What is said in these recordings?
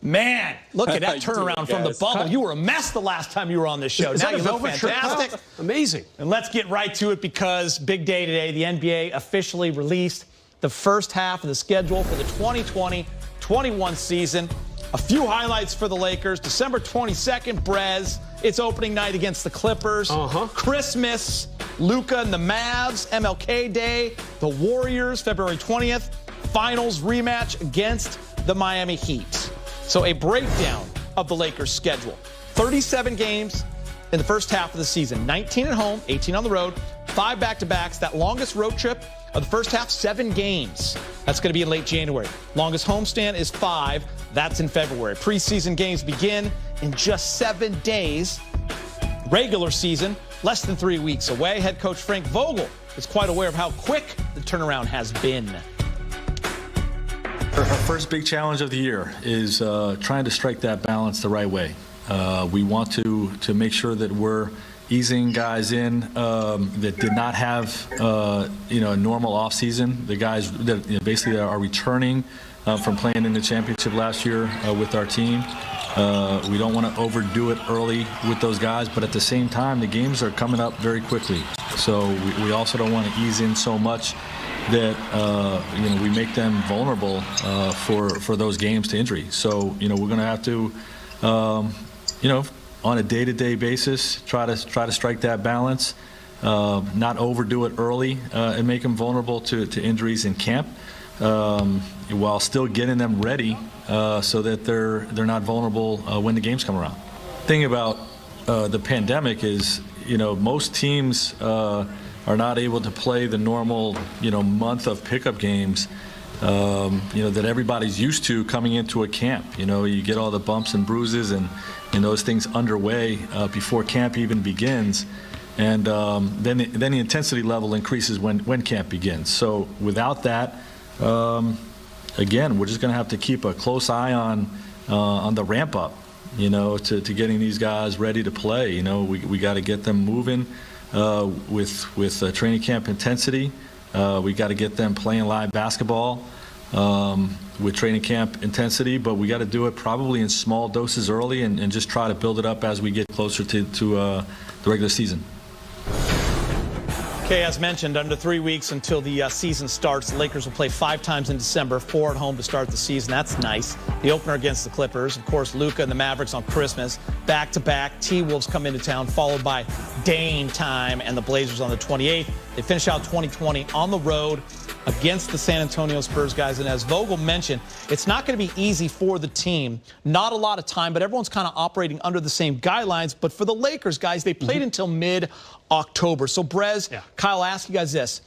Man, look at that turnaround from the bubble. You were a mess the last time you were on this show. Now you look fantastic. Amazing. And let's get right to it because big day today. The NBA officially released the first half of the schedule for the 2020-21 season. A few highlights for the Lakers. December 22nd, Brez. It's opening night against the Clippers. Christmas, Luka and the Mavs. MLK Day, the Warriors, February 20th. Finals rematch against the Miami Heat. So a breakdown of the Lakers' schedule. 37 games in the first half of the season. 19 at home, 18 on the road, 5 back-to-backs. That longest road trip of the first half, 7 games. That's going to be in late January. Longest homestand is 5. That's in February. Preseason games begin in just 7 days. Regular season, less than 3 weeks away. Head coach Frank Vogel is quite aware of how quick the turnaround has been. Our first big challenge of the year is trying to strike that balance the right way. We want to make sure that we're easing guys in that did not have a normal offseason. The guys that basically are returning from playing in the championship last year with our team. We don't want to overdo it early with those guys, but at the same time, the games are coming up very quickly. So we also don't want to ease in so much that we make them vulnerable for those games to injury. So we're going to have to on a day-to-day basis try to strike that balance, not overdo it early and make them vulnerable to injuries in camp, while still getting them ready so that they're not vulnerable when the games come around. The thing about the pandemic is most teams are not able to play the normal, month of pickup games, that everybody's used to coming into a camp. You get all the bumps and bruises and those things underway before camp even begins. And then the intensity level increases when camp begins. So without that, again, we're just going to have to keep a close eye on the ramp up, to getting these guys ready to play. We got to get them moving. With training camp intensity. We got to get them playing live basketball with training camp intensity, but we got to do it probably in small doses early and just try to build it up as we get closer to the regular season. Okay, as mentioned, under 3 weeks until the season starts. The Lakers will play 5 times in December, 4 at home to start the season. That's nice. The opener against the Clippers. Of course, Luka and the Mavericks on Christmas. Back-to-back, T-Wolves come into town, followed by Dame time and the Blazers on the 28th. They finish out 2020 on the road against the San Antonio Spurs, guys. And as Vogel mentioned, it's not going to be easy for the team. Not a lot of time, but everyone's kind of operating under the same guidelines. But for the Lakers, guys, they played until mid-October. So, Brez, Kyle, I'll ask you guys this.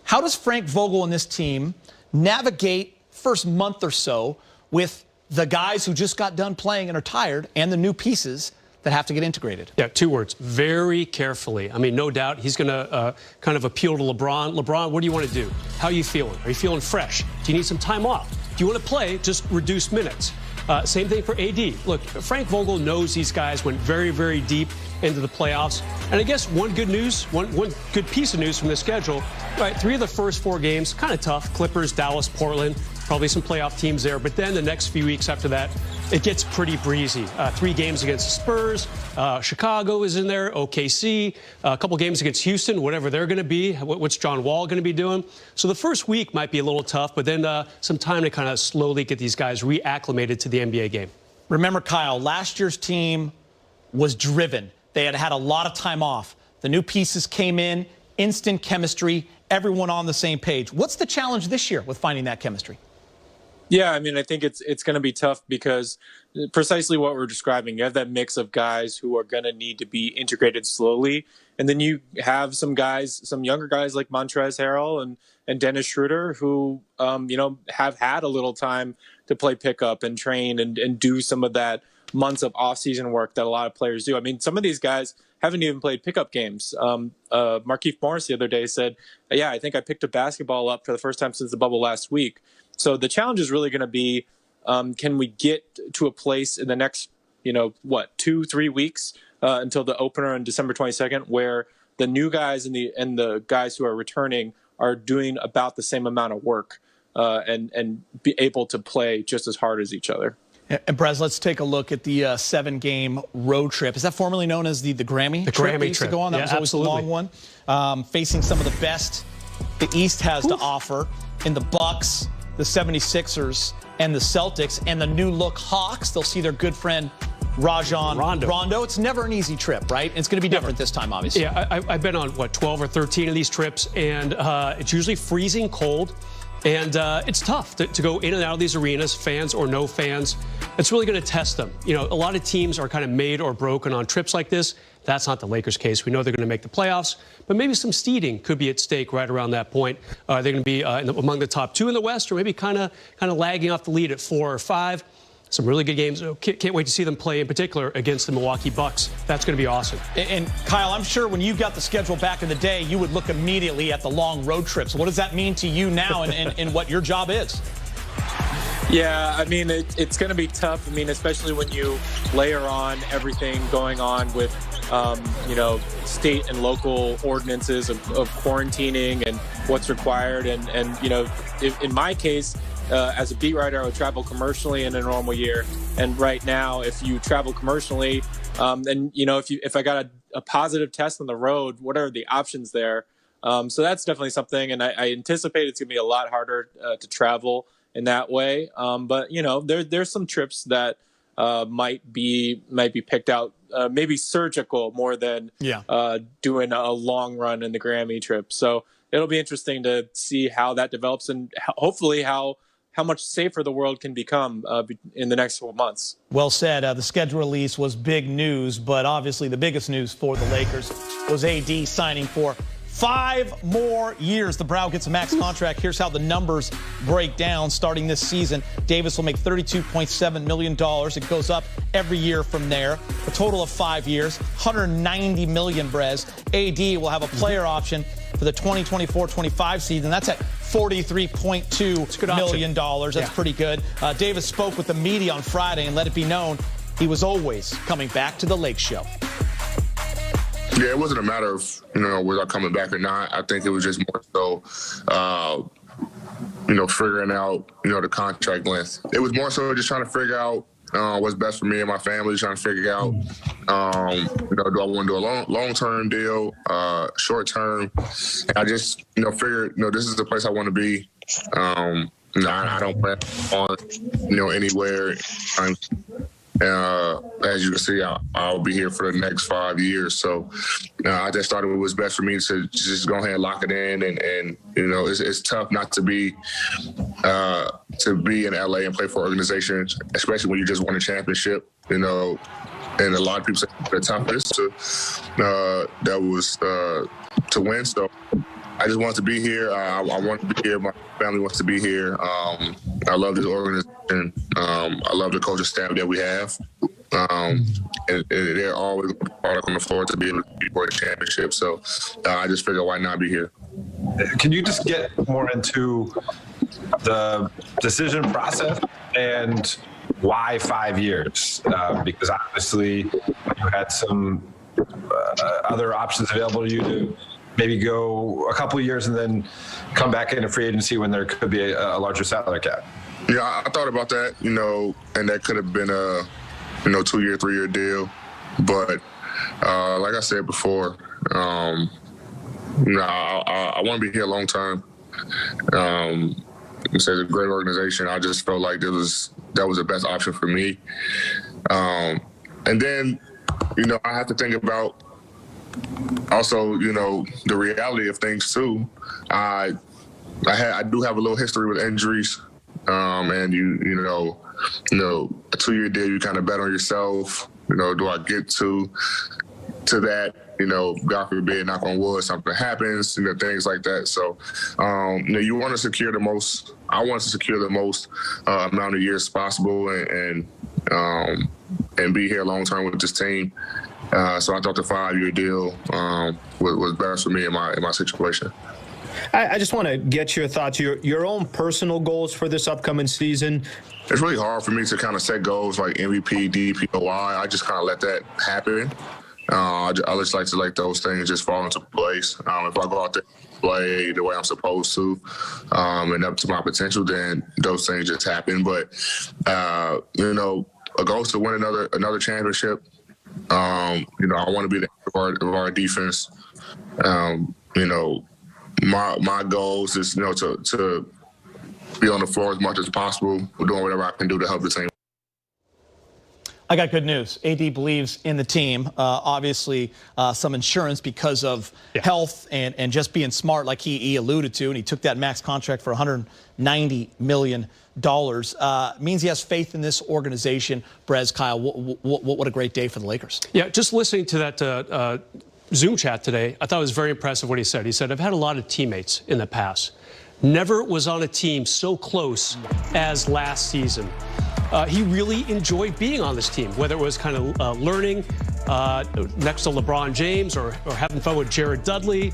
How does Frank Vogel and this team navigate first month or so with the guys who just got done playing and are tired and the new pieces that have to get integrated? Yeah, 2 words. Very carefully. I mean, no doubt he's going to kind of appeal to LeBron. LeBron, what do you want to do? How are you feeling? Are you feeling fresh? Do you need some time off? Do you want to play? Just reduce minutes. Same thing for AD. Look, Frank Vogel knows these guys went very, very deep into the playoffs. And I guess one good good piece of news from the schedule, right, 3 of the first 4 games, kind of tough. Clippers, Dallas, Portland, probably some playoff teams there. But then the next few weeks after that, it gets pretty breezy. 3 games against the Spurs. Chicago is in there. OKC. A couple games against Houston, whatever they're going to be. What's John Wall going to be doing? So the first week might be a little tough, but then some time to kind of slowly get these guys reacclimated to the NBA game. Remember, Kyle, last year's team was driven. They had had a lot of time off. The new pieces came in, instant chemistry, everyone on the same page. What's the challenge this year with finding that chemistry? Yeah, I mean, I think it's going to be tough because precisely what we're describing. You have that mix of guys who are going to need to be integrated slowly. And then you have some guys, some younger guys like Montrezl Harrell and Dennis Schroeder who, have had a little time to play pickup and train and do some of that months of off-season work that a lot of players do. I mean, some of these guys haven't even played pickup games. Markieff Morris the other day said, yeah, I think I picked a basketball up for the first time since the bubble last week. So the challenge is really going to be, can we get to a place in the next, 2-3 weeks until the opener on December 22nd, where the new guys and the guys who are returning are doing about the same amount of work and be able to play just as hard as each other. And Brez, let's take a look at the 7-game road trip. Is that formerly known as the Grammy trip? Grammy they used trip. To go on? That was always absolutely. a long one. Facing some of the best the East has to offer in the Bucks, the 76ers, and the Celtics, and the new-look Hawks. They'll see their good friend Rajon Rondo. It's never an easy trip, right? It's going to be different this time, obviously. Yeah, I've been on, 12 or 13 of these trips, and it's usually freezing cold. And it's tough to go in and out of these arenas, fans or no fans. It's really going to test them. You know, a lot of teams are kind of made or broken on trips like this. That's not the Lakers' case. We know they're going to make the playoffs, but maybe some seeding could be at stake right around that point. They're going to be among the top 2 in the West, or maybe kind of lagging off the lead at 4 or 5. Some really good games. Can't wait to see them play, in particular, against the Milwaukee Bucks. That's going to be awesome. And Kyle, I'm sure when you got the schedule back in the day, you would look immediately at the long road trips. What does that mean to you now and what your job is? Yeah, I mean, it's going to be tough. I mean, especially when you layer on everything going on with, state and local ordinances of quarantining and what's required. And in my case, as a beat writer, I would travel commercially in a normal year. And right now, if you travel commercially, then, if I got a positive test on the road, what are the options there? So that's definitely something. And I anticipate it's going to be a lot harder to travel in that way. But, there's some trips that might be picked out, maybe surgical more than doing a long run in the Grammy trip. So it'll be interesting to see how that develops and hopefully how much safer the world can become in the next 12 months. Well said. The schedule release was big news, but obviously the biggest news for the Lakers was AD signing for 5 more years. The Brow gets a max contract. Here's how the numbers break down. Starting this season, Davis will make $32.7 million. It goes up every year from there. A total of 5 years, $190 million, Brez. AD will have a player option for the 2024-25 season. That's at $43.2 million. That's pretty good. Davis spoke with the media on Friday and let it be known he was always coming back to the Lake Show. Yeah, it wasn't a matter of, was I coming back or not. I think it was just more so, figuring out, the contract length. It was more so just trying to figure out what's best for me and my family, trying to figure out, do I want to do a long-term deal, short-term. I just, figured, this is the place I want to be. I don't plan on, anywhere. As you can see, I'll be here for the next 5 years. So I just thought it was best for me to just go ahead and lock it in. And it's tough not to be in LA and play for an organization, especially when you just won a championship, and a lot of people say the toughest that was to win. So I just want to be here. I want to be here. My family wants to be here. I love this organization. I love the coaching staff that we have. And they're always product on the floor to be able to be for the championship. So I just figured, why not be here? Can you just get more into the decision process and why 5 years? Because obviously you had some other options available to you to maybe go a couple of years and then come back into free agency when there could be a larger salary cap. Yeah, I thought about that, and that could have been a, 2-year, 3-year deal. But like I said before, I want to be here long term. It's a great organization. I just felt like that was the best option for me. And then, I have to think about also, the reality of things too. I do have a little history with injuries, and a 2-year deal, you kind of bet on yourself. Do I get to that? God forbid, knock on wood, something happens, things like that. So, you want to secure the most. I want to secure the most amount of years possible, and be here long term with this team. So I thought the 5-year deal was best for me in my situation. I just want to get your thoughts, your own personal goals for this upcoming season. It's really hard for me to kind of set goals like MVP, DPOY. I just kind of let that happen. I just like to let those things just fall into place. If I go out there play the way I'm supposed to, and up to my potential, then those things just happen. But a goal is to win another championship. I want to be the head of our defense. My goal is just to be on the floor as much as possible, doing whatever I can do to help the team. I got good news. AD believes in the team. Obviously, some insurance because of health and just being smart, like he alluded to, and he took that max contract for $190 million. Means he has faith in this organization. Brez, Kyle, what a great day for the Lakers. Yeah, just listening to that Zoom chat today, I thought it was very impressive what he said. He said, I've had a lot of teammates in the past. Never was on a team so close as last season. He really enjoyed being on this team, whether it was kind of learning next to LeBron James or having fun with Jared Dudley.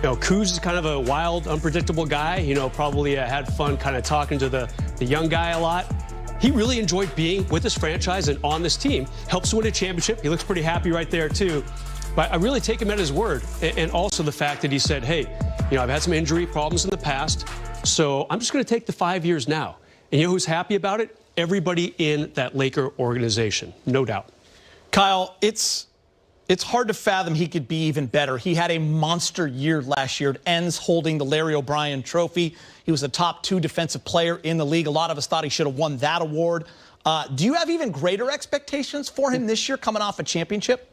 Kuz is kind of a wild, unpredictable guy. Probably had fun kind of talking to the young guy a lot. He really enjoyed being with this franchise and on this team. Helps win a championship. He looks pretty happy right there, too. But I really take him at his word. And also the fact that he said, hey, I've had some injury problems in the past, so I'm just going to take the 5 years now. And who's happy about it? Everybody in that Laker organization, no doubt. Kyle, it's hard to fathom he could be even better. He had a monster year last year. It ends holding the Larry O'Brien trophy. He was the top 2 defensive player in the league. A lot of us thought he should have won that award. Do you have even greater expectations for him this year coming off a championship?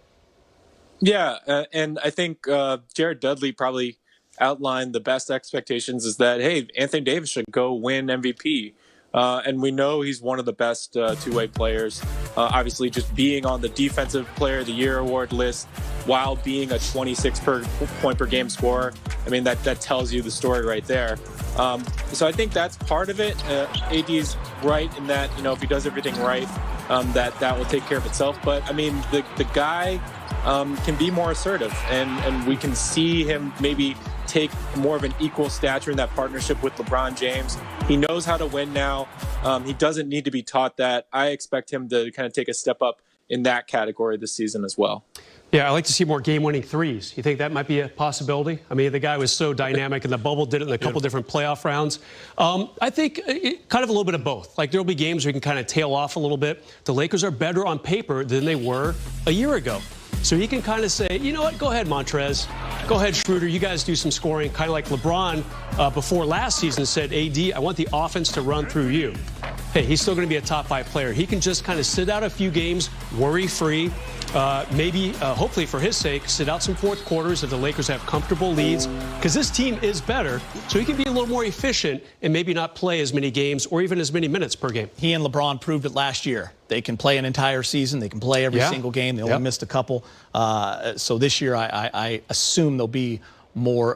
Yeah, and I think Jared Dudley probably outlined the best expectations is that, hey, Anthony Davis should go win MVP. And we know he's one of the best two-way players. Obviously, just being on the Defensive Player of the Year award list while being a 26 point per game scorer. I mean, that tells you the story right there. So I think that's part of it. AD's right in that, if he does everything right, that will take care of itself. But, I mean, the guy can be more assertive, and we can see him maybe take more of an equal stature in that partnership with LeBron James. He knows how to win now. He doesn't need to be taught that. I expect him to kind of take a step up in that category this season as well. Yeah, I like to see more game-winning threes. You think that might be a possibility? I mean, the guy was so dynamic in the bubble, did it in a couple different playoff rounds. I think kind of a little bit of both. Like, there'll be games where you can kind of tail off a little bit. The Lakers are better on paper than they were a year ago. So he can kind of say, you know what, go ahead, Montrez. Go ahead, Schroeder. You guys do some scoring. Kind of like LeBron before last season said, AD, I want the offense to run through you. Hey, he's still going to be a top 5 player. He can just kind of sit out a few games, worry-free. Maybe, hopefully for his sake, sit out some fourth quarters if the Lakers have comfortable leads, because this team is better, so he can be a little more efficient and maybe not play as many games or even as many minutes per game. He and LeBron proved it last year. They can play an entire season. They can play every single game. They only missed a couple. So this year, I assume there'll be more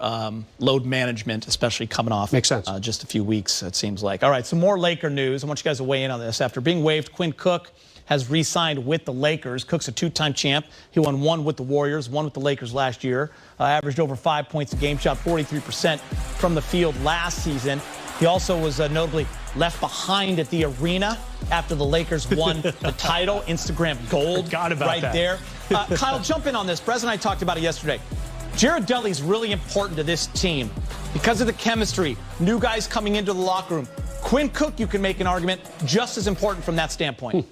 load management, especially coming off Makes sense. Just a few weeks, it seems like. All right, some more Laker news. I want you guys to weigh in on this. After being waived, Quinn Cook has re-signed with the Lakers. Cook's a 2-time champ. He won 1 with the Warriors, 1 with the Lakers last year. Averaged over 5 points a game, shot 43% from the field last season. He also was notably left behind at the arena after the Lakers won the title. Instagram gold Forgot about right that. there. Kyle, jump in on this. Brez and I talked about it yesterday. Jared Dudley's really important to this team because of the chemistry, new guys coming into the locker room. Quinn Cook, you can make an argument, just as important from that standpoint.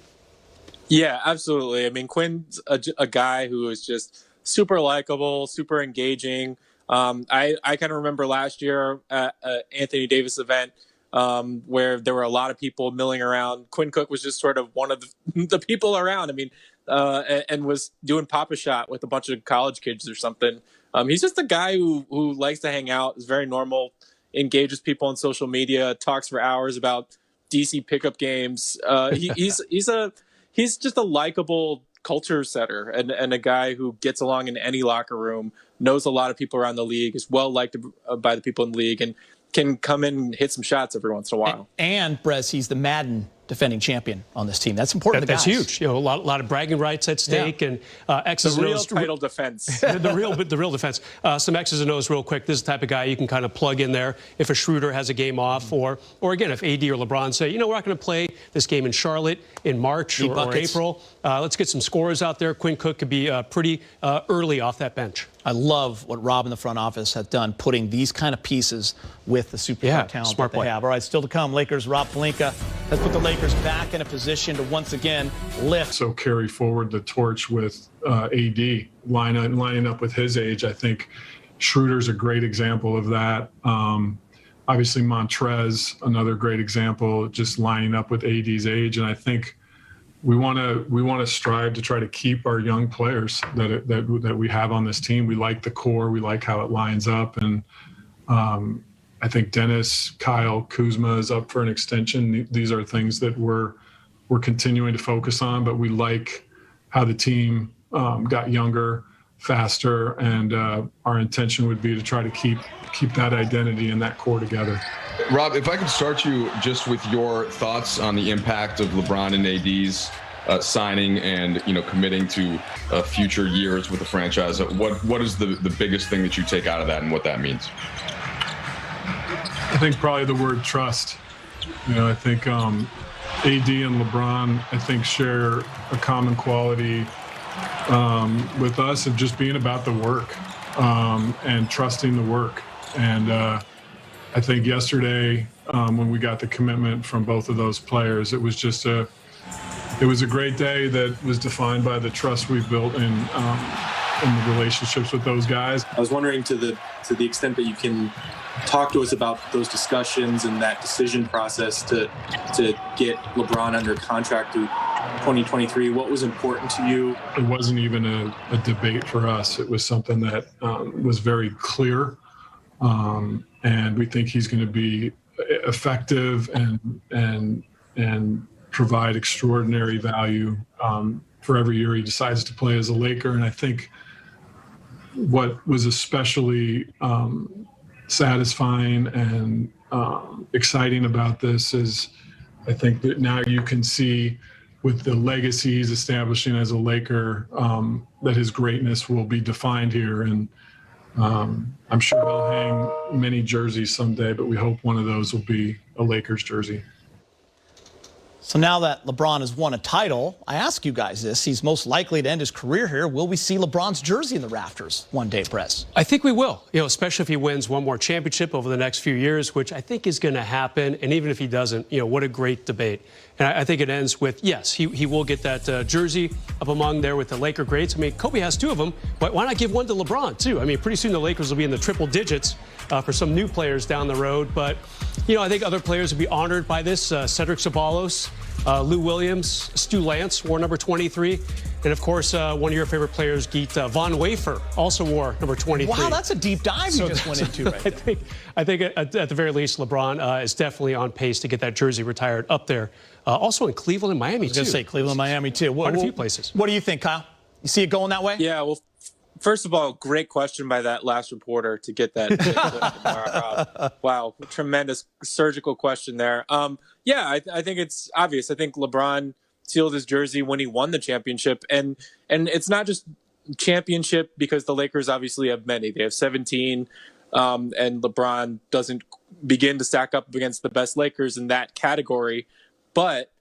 Yeah, absolutely. I mean, Quinn's a guy who is just super likable, super engaging. I kind of remember last year at an Anthony Davis event where there were a lot of people milling around. Quinn Cook was just sort of one of the people around. I mean, and was doing Papa Shot with a bunch of college kids or something. He's just a guy who likes to hang out, is very normal, engages people on social media, talks for hours about DC pickup games. He's just a likable culture setter and a guy who gets along in any locker room, knows a lot of people around the league, is well liked by the people in the league, and can come in and hit some shots every once in a while. And Brez, he's the Madden defending champion on this team. That's important to That's guys. huge. A lot of bragging rights at stake, and X's The and real O's. title defense. the real defense. Some X's and O's real quick. This is the type of guy you can kind of plug in there if a Schroeder has a game off, or again, if AD or LeBron say, we're not going to play this game in Charlotte in March or April. Let's get some scorers out there. Quinn Cook could be pretty early off that bench. I love what Rob in the front office has done, putting these kind of pieces with the superstar talent that they have. All right, still to come. Lakers, Rob Pelinka has put the Lakers back in a position to once again lift. So carry forward the torch with AD, lining up with his age. I think Schroeder's a great example of that. Obviously, Montrez, another great example, just lining up with AD's age. And I think we want to strive to try to keep our young players that we have on this team. We like the core. We like how it lines up. And I think Dennis, Kyle, Kuzma is up for an extension. These are things that we're continuing to focus on, but we like how the team got younger, faster, and our intention would be to try to keep that identity and that core together. Rob, if I could start you just with your thoughts on the impact of LeBron and AD's signing and committing to future years with the franchise. What is the biggest thing that you take out of that and what that means? I think probably the word trust. I think AD and LeBron, I think, share a common quality with us of just being about the work and trusting the work. And I think yesterday when we got the commitment from both of those players, it was just a great day that was defined by the trust we've built in the relationships with those guys. I was wondering to the extent that you can talk to us about those discussions and that decision process to get LeBron under contract through 2023. What was important to you? It wasn't even a debate for us. It was something that was very clear. And we think he's going to be effective and provide extraordinary value for every year he decides to play as a Laker. And I think what was especially satisfying and exciting about this is I think that now you can see with the legacy he's establishing as a Laker that his greatness will be defined here. And I'm sure he'll hang many jerseys someday, but we hope one of those will be a Lakers jersey. So now that LeBron has won a title, I ask you guys this. He's most likely to end his career here. Will we see LeBron's jersey in the rafters one day, Press? I think we will, especially if he wins one more championship over the next few years, which I think is going to happen. And even if he doesn't, what a great debate. And I think it ends with, yes, he will get that jersey up among there with the Laker greats. I mean, Kobe has two of them, but why not give one to LeBron, too? I mean, pretty soon the Lakers will be in the triple digits for some new players down the road. But, I think other players would be honored by this. Cedric Ceballos, Lou Williams, Stu Lance wore number 23. And, of course, one of your favorite players, Geet Von Wafer, also wore number 23. Wow, that's a deep dive you just went into right there. I think at the very least, LeBron is definitely on pace to get that jersey retired up there. Also in Cleveland and Miami, too. I was going to say Cleveland and Miami, too. Quite a few places. What do you think, Kyle? You see it going that way? Yeah, well, first of all, great question by that last reporter to get that. Wow, tremendous surgical question there. I think it's obvious. I think LeBron sealed his jersey when he won the championship. And it's not just championship because the Lakers obviously have many. They have 17, and LeBron doesn't begin to stack up against the best Lakers in that category. But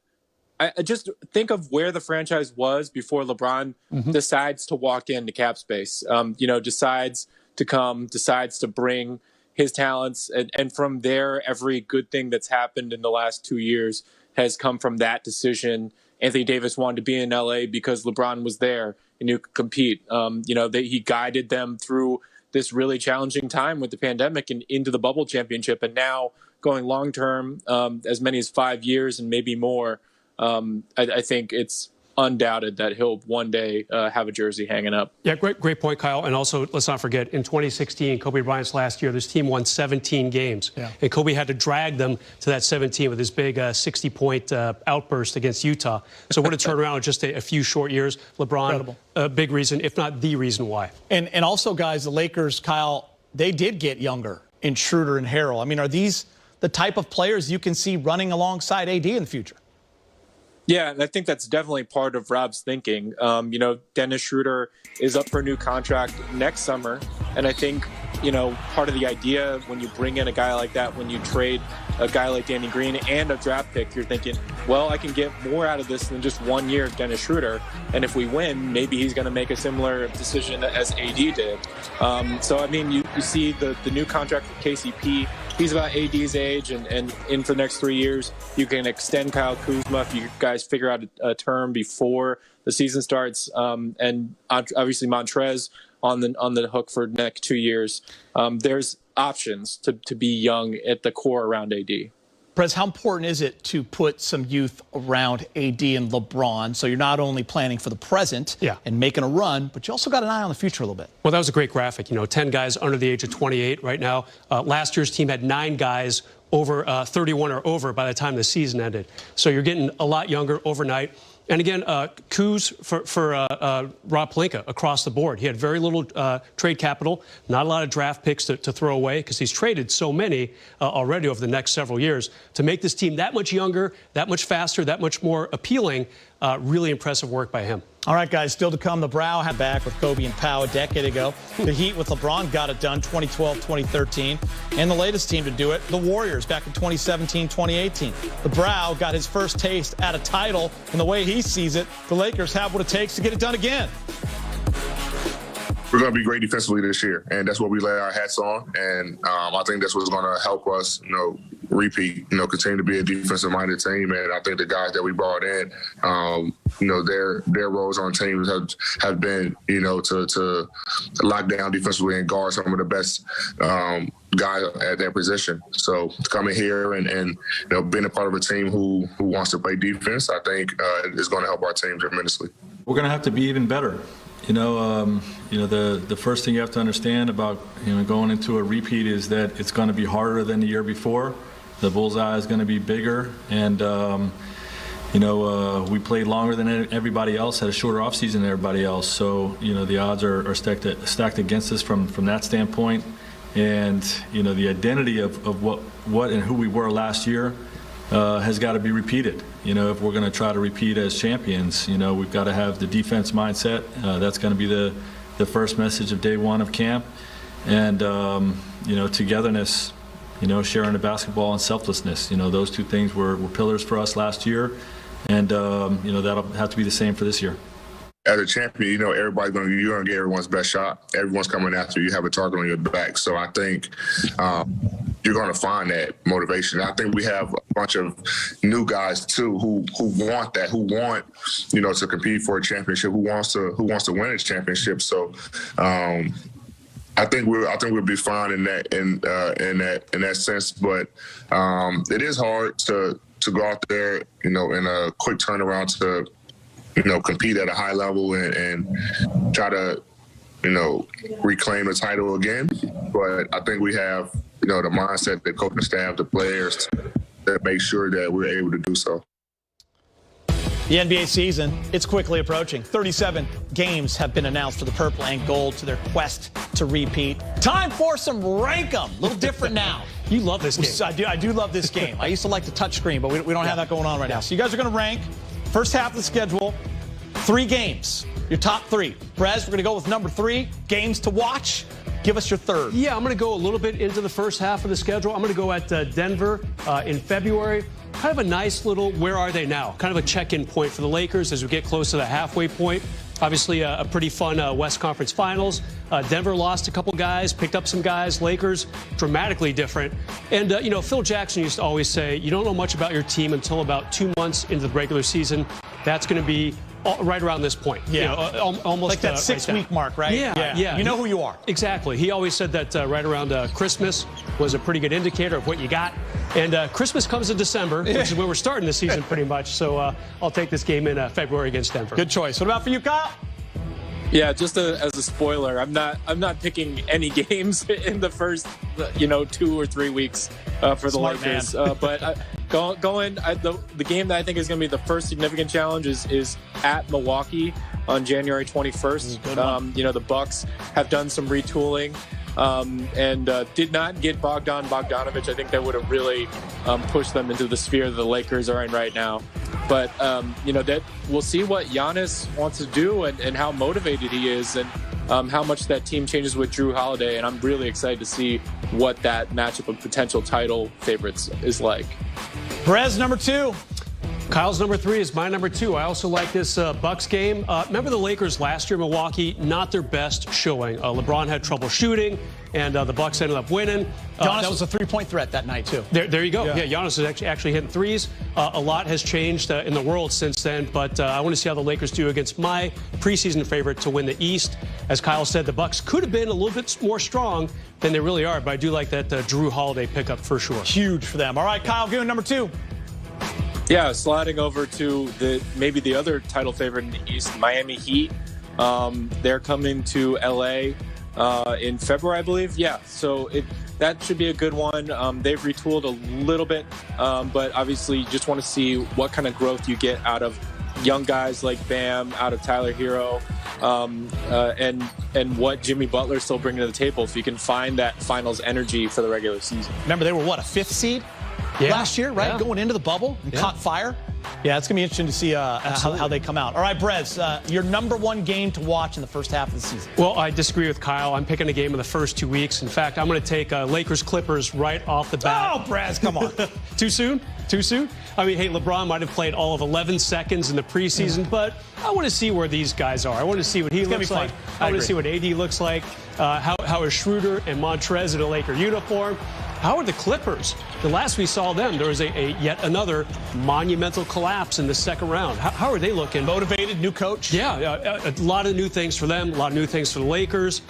I just think of where the franchise was before LeBron decides to walk into cap space, decides to come, decides to bring his talents. And from there, every good thing that's happened in the last 2 years has come from that decision. Anthony Davis wanted to be in LA because LeBron was there and you could compete. He guided them through this really challenging time with the pandemic and into the bubble championship. And now going long term, as many as 5 years and maybe more, I think it's undoubted that he'll one day have a jersey hanging up. Yeah, great point, Kyle. And also, let's not forget, in 2016, Kobe Bryant's last year, this team won 17 games. Yeah. And Kobe had to drag them to that 17 with his big 60-point outburst against Utah. So what a turnaround in just a few short years. LeBron, a big reason, if not the reason why. And also, guys, the Lakers, Kyle, they did get younger in Schroeder and Harrell. I mean, are these the type of players you can see running alongside AD in the future? Yeah, and I think that's definitely part of Rob's thinking. Dennis Schroeder is up for a new contract next summer, and I think, part of the idea when you bring in a guy like that, when you trade a guy like Danny Green and a draft pick, you're thinking, well, I can get more out of this than just 1 year of Dennis Schroeder, and if we win, maybe he's going to make a similar decision as AD did. You see the new contract with KCP. He's about AD's age, and in for the next 3 years, you can extend Kyle Kuzma if you guys figure out a term before the season starts. And obviously Montrez on the hook for the next 2 years. There's options to be young at the core around AD. Prez, how important is it to put some youth around AD and LeBron so you're not only planning for the present and making a run, but you also got an eye on the future a little bit? Well, that was a great graphic. 10 guys under the age of 28 right now. Last year's team had 9 guys over 31 or over by the time the season ended. So you're getting a lot younger overnight. And again, Kuz for Rob Pelinka across the board. He had very little trade capital, not a lot of draft picks to throw away because he's traded so many already over the next several years. To make this team that much younger, that much faster, that much more appealing, really impressive work by him. All right, guys, still to come. The Brow had back with Kobe and Pau a decade ago. The Heat with LeBron got it done 2012, 2013. And the latest team to do it, the Warriors, back in 2017, 2018. The Brow got his first taste at a title, and the way he sees it, the Lakers have what it takes to get it done again. We're going to be great defensively this year, and that's what we lay our hats on. And I think that's what's going to help us, repeat, continue to be a defensive-minded team. And I think the guys that we brought in, their roles on teams have been, to lock down defensively and guard some of the best guys at their position. So coming here and being a part of a team who wants to play defense, I think is going to help our team tremendously. We're going to have to be even better. The first thing you have to understand about going into a repeat is that it's going to be harder than the year before. The bullseye is going to be bigger, and we played longer than everybody else, had a shorter offseason than everybody else. So the odds are stacked against us from that standpoint. And the identity of what and who we were last year has got to be repeated. If we're going to try to repeat as champions, we've got to have the defense mindset. That's going to be the first message of day one of camp. And, togetherness, sharing the basketball and selflessness. Those two things were pillars for us last year. And, that'll have to be the same for this year. As a champion, you're going to get everyone's best shot. Everyone's coming after you. You have a target on your back. So I think you're going to find that motivation. I think we have a bunch of new guys too who want that, who want to compete for a championship, who wants to win a championship. So I think we'll be fine in that sense. But it is hard to go out there, in a quick turnaround to compete at a high level and try to, reclaim the title again. But I think we have, the mindset, the coaching staff, the players to make sure that we're able to do so. The NBA season, it's quickly approaching. 37 games have been announced for the purple and gold to their quest to repeat. Time for some rank 'em. A little different now. You love this game. I do love this game. I used to like the touch screen, but we don't have that going on right now. So you guys are going to rank first half of the schedule, 3 games. Your top 3. Brez, we're going to go with number 3, games to watch. Give us your third. Yeah, I'm going to go a little bit into the first half of the schedule. I'm going to go at Denver in February. Kind of a nice little where are they now? Kind of a check-in point for the Lakers as we get close to the halfway point. Obviously, a pretty fun West Conference Finals. Denver lost a couple guys, picked up some guys. Lakers, dramatically different. And, Phil Jackson used to always say, you don't know much about your team until about 2 months into the regular season. That's going to be right around this point. Yeah. Almost like that 6-week mark, right? Yeah. You know who you are. Exactly. He always said that right around Christmas was a pretty good indicator of what you got. And Christmas comes in December, which is where we're starting the season pretty much. So I'll take this game in February against Denver. Good choice. What about for you, Kyle? Yeah, just as a spoiler, I'm not picking any games in the first 2 or 3 weeks for the Lakers. But the game that I think is going to be the first significant challenge is at Milwaukee on January 21st. The Bucks have done some retooling and did not get Bogdanovich. I think that would have really pushed them into the sphere that the Lakers are in right now. But that we'll see what Giannis wants to do and how motivated he is, and how much that team changes with Drew Holiday. And I'm really excited to see what that matchup of potential title favorites is like. Perez, number 2. Kyle's number 3 is my number 2. I also like this Bucks game. Remember the Lakers last year in Milwaukee? Not their best showing. LeBron had trouble shooting, and the Bucks ended up winning. Giannis was a three-point threat that night, too. There you go. Yeah, Giannis is actually hitting threes. A lot has changed in the world since then, but I want to see how the Lakers do against my preseason favorite to win the East. As Kyle said, the Bucks could have been a little bit more strong than they really are, but I do like that Drew Holiday pickup for sure. Huge for them. All right, Kyle Goon, number 2. Yeah, sliding over to maybe the other title favorite in the East, Miami Heat. They're coming to LA in February, I believe. Yeah, so that should be a good one. They've retooled a little bit, but obviously you just want to see what kind of growth you get out of young guys like Bam, out of Tyler Hero, and what Jimmy Butler's still bringing to the table. If you can find that finals energy for the regular season. Remember, they were, what, a 5th seed? Last year, right? Going into the bubble and caught fire. Yeah, it's going to be interesting to see how they come out. All right, Brez, your number 1 game to watch in the first half of the season. Well, I disagree with Kyle. I'm picking a game in the first 2 weeks. In fact, I'm going to take Lakers Clippers right off the bat. Oh, Brez, come on. Too soon? Too soon? I mean, hey, LeBron might have played all of 11 seconds in the preseason, but I want to see where these guys are. I want to see what he looks like. I want to see what AD looks like. How is Schroeder and Montrez in a Laker uniform? How are the Clippers? The last we saw them, there was yet another monumental collapse in the second round. How are they looking? Motivated, new coach? Yeah, a lot of new things for them, a lot of new things for the Lakers.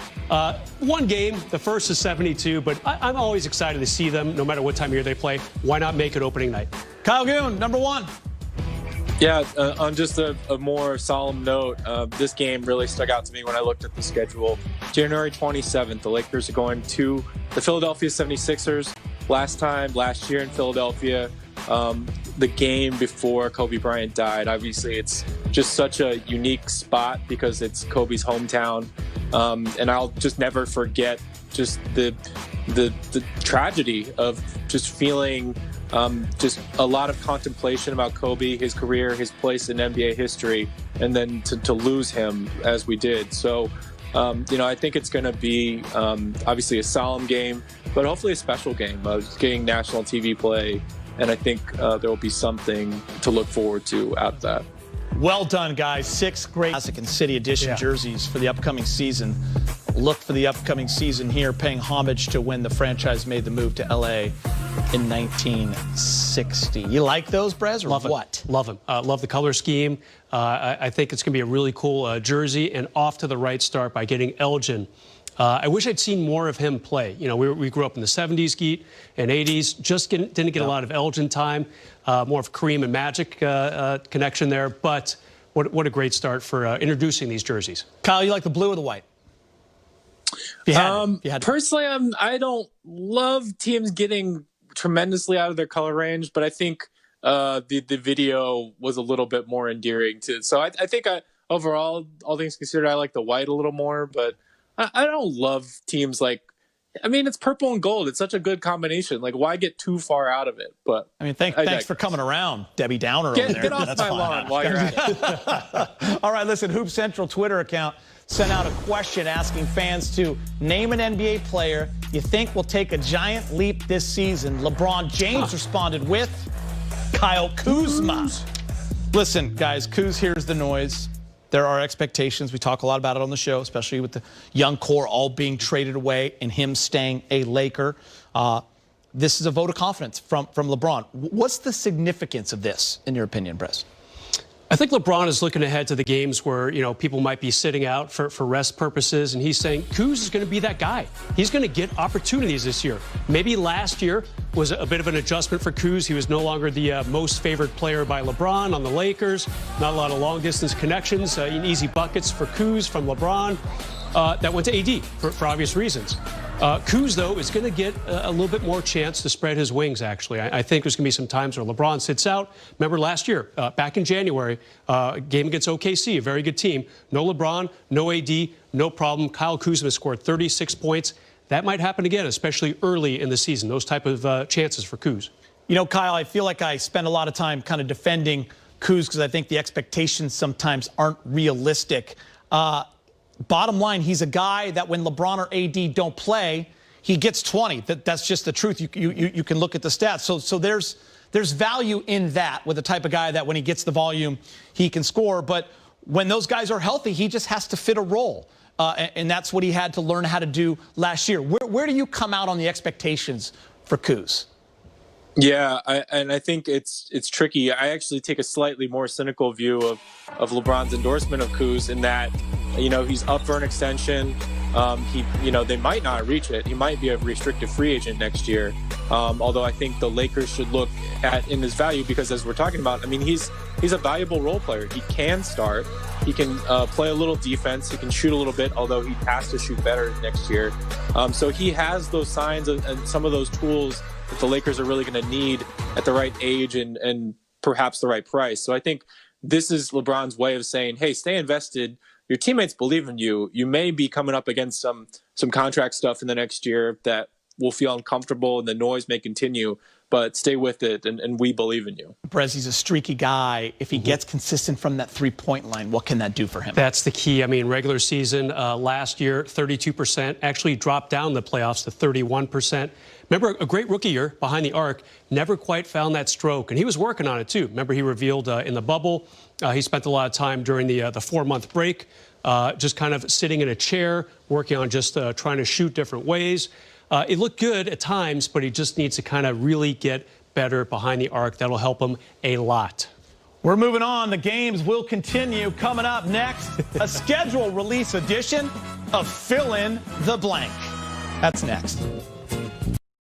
One game, the first is 72, but I'm always excited to see them no matter what time of year they play. Why not make it opening night? Kyle Goon, number 1. Yeah, on just a more solemn note, this game really stuck out to me when I looked at the schedule. January 27th, the Lakers are going to the Philadelphia 76ers. Last year in Philadelphia, the game before Kobe Bryant died. Obviously, it's just such a unique spot because it's Kobe's hometown. And I'll just never forget just the tragedy of just feeling just a lot of contemplation about Kobe, his career, his place in NBA history, and then to lose him as we did. So, I think it's going to be obviously a solemn game, but hopefully a special game. Getting national TV play, and I think there will be something to look forward to out of that. Well done, guys. 6 great Classic and City Edition jerseys for the upcoming season. Look for the upcoming season here, paying homage to when the franchise made the move to LA in 1960. You like those, Brez, or Love what? It. Love them. Love the color scheme. I think it's going to be a really cool jersey, and off to the right start by getting Elgin. I wish I'd seen more of him play. You know, we grew up in the 70s, Geet, and 80s. Just didn't get a lot of Elgin time. More of Kareem and Magic connection there. But what a great start for introducing these jerseys. Kyle, you like the blue or the white? Personally, I don't love teams getting tremendously out of their color range, but I think the video was a little bit more endearing too. So I think overall, all things considered, I like the white a little more, but I don't love teams like, I mean, it's purple and gold. It's such a good combination. Like, why get too far out of it? But I mean, thanks for coming around, Debbie Downer. Get off my lawn while you're at it. All right, listen, Hoop Central Twitter account sent out a question asking fans to name an NBA player you think will take a giant leap this season. LeBron James responded with Kyle Kuzma. Listen, guys, Kuz hears the noise. There are expectations. We talk a lot about it on the show, especially with the young core all being traded away and him staying a Laker. This is a vote of confidence from LeBron. What's the significance of this, in your opinion, Brez? I think LeBron is looking ahead to the games where, you know, people might be sitting out for rest purposes, and he's saying Kuz is going to be that guy. He's going to get opportunities this year. Maybe last year was a bit of an adjustment for Kuz. He was no longer the most favored player by LeBron on the Lakers. Not a lot of long-distance connections, easy buckets for Kuz from LeBron. That went to AD for obvious reasons. Kuz, though, is going to get a little bit more chance to spread his wings, actually. I think there's going to be some times where LeBron sits out. Remember last year, back in January, game against OKC, a very good team. No LeBron, no AD, no problem. Kyle Kuzma scored 36 points. That might happen again, especially early in the season, those type of chances for Kuz. You know, Kyle, I feel like I spend a lot of time kind of defending Kuz because I think the expectations sometimes aren't realistic. Bottom line, he's a guy that when LeBron or AD don't play, he gets 20. That's just the truth. You can look at the stats. So there's value in that with the type of guy that when he gets the volume, he can score. But when those guys are healthy, he just has to fit a role. And that's what he had to learn how to do last year. Where do you come out on the expectations for Kuz? Yeah, I think it's tricky. I actually take a slightly more cynical view of LeBron's endorsement of Kuz in that, he's up for an extension. They might not reach it. He might be a restricted free agent next year. Although I think the Lakers should look at in his value because, as we're talking about, I mean, he's a valuable role player. He can start. He can play a little defense. He can shoot a little bit, although he has to shoot better next year. So he has those signs and some of those tools that the Lakers are really going to need at the right age and perhaps the right price. So I think this is LeBron's way of saying, hey, stay invested. Your teammates believe in you. You may be coming up against some contract stuff in the next year that will feel uncomfortable and the noise may continue, but stay with it, and we believe in you. Brez, he's a streaky guy. If he gets consistent from that three-point line, what can that do for him? That's the key. I mean, regular season last year, 32%, actually dropped down the playoffs to 31%. Remember, a great rookie year behind the arc, never quite found that stroke, and he was working on it too. Remember, he revealed in the bubble, he spent a lot of time during the 4-month break, just kind of sitting in a chair, working on just trying to shoot different ways. It looked good at times, but he just needs to kind of really get better behind the arc. That'll help him a lot. We're moving on. The games will continue. Coming up next, a schedule release edition of Fill in the Blank. That's next.